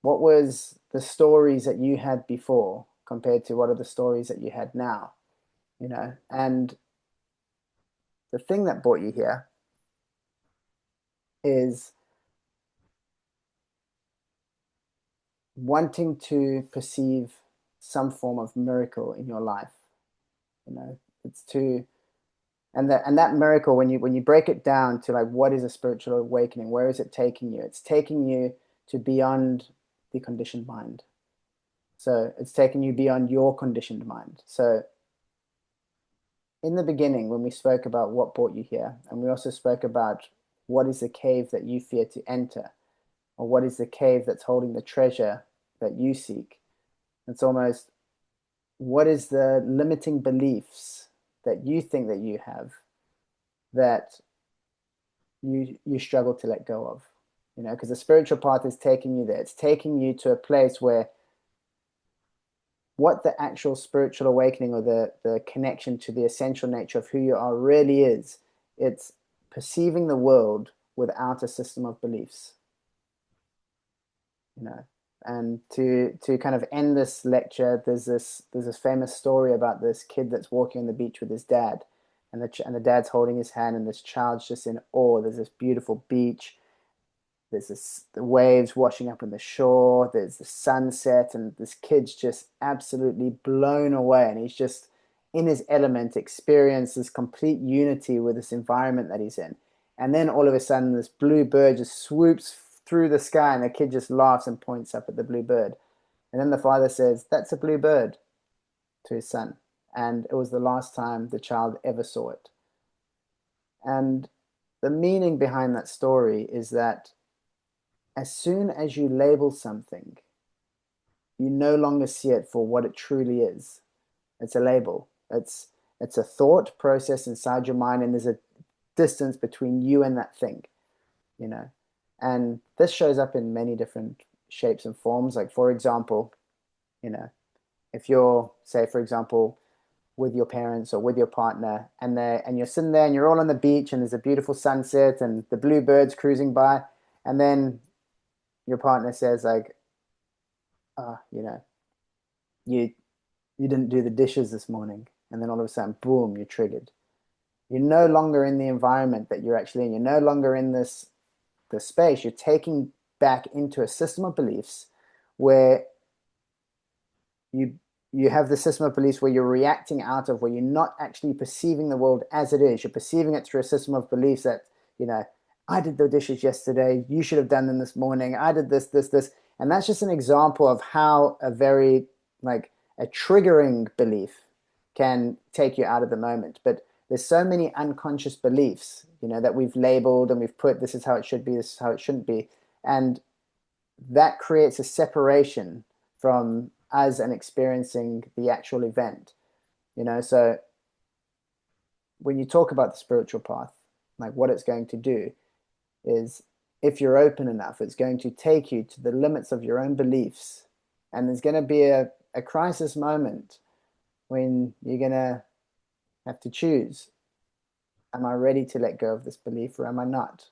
what was the stories that you had before compared to what are the stories that you had now, you know? And the thing that brought you here is wanting to perceive some form of miracle in your life. You know, it's to and that miracle, when you break it down to like what is a spiritual awakening, where is it taking you? It's taking you to beyond the conditioned mind. So it's taking you beyond your conditioned mind. So in the beginning, when we spoke about what brought you here, and we also spoke about what is the cave that you fear to enter, or what is the cave that's holding the treasure that you seek, it's almost what is the limiting beliefs that you think that you have that you struggle to let go of, you know, because the spiritual path is taking you there. It's taking you to a place where what the actual spiritual awakening or the connection to the essential nature of who you are really is. It's perceiving the world without a system of beliefs, you know. And to kind of end this lecture, there's this famous story about this kid that's walking on the beach with his dad, and the dad's holding his hand, and this child's just in awe. There's this beautiful beach. There's the waves washing up on the shore. There's the sunset, and this kid's just absolutely blown away, and he's just in his element, experiences complete unity with this environment that he's in. And then all of a sudden, this blue bird just swoops through the sky, and the kid just laughs and points up at the blue bird. And then the father says, "That's a blue bird," to his son. And it was the last time the child ever saw it. And the meaning behind that story is that as soon as you label something, you no longer see it for what it truly is. It's a label. It's a thought process inside your mind, and there's a distance between you and that thing, you know. And this shows up in many different shapes and forms. Like for example, you know, if you're, say, for example, with your parents or with your partner, and you're sitting there and you're all on the beach and there's a beautiful sunset and the blue birds cruising by, and then your partner says like, you know, you you didn't do the dishes this morning, and then all of a sudden, boom, you're triggered. You're no longer in the environment that you're actually in. You're no longer in this space. You're taking back into a system of beliefs where you you have the system of beliefs where you're reacting out of, where you're not actually perceiving the world as it is. You're perceiving it through a system of beliefs that, you know, I did the dishes yesterday, you should have done them this morning, I did this. And that's just an example of how a very, like, a triggering belief can take you out of the moment. But there's so many unconscious beliefs, you know, that we've labeled and we've put, this is how it should be, this is how it shouldn't be. And that creates a separation from us and experiencing the actual event, you know. So when you talk about the spiritual path, like what it's going to do is, if you're open enough, it's going to take you to the limits of your own beliefs, and there's going to be a crisis moment when you're going to have to choose, am I ready to let go of this belief or am I not?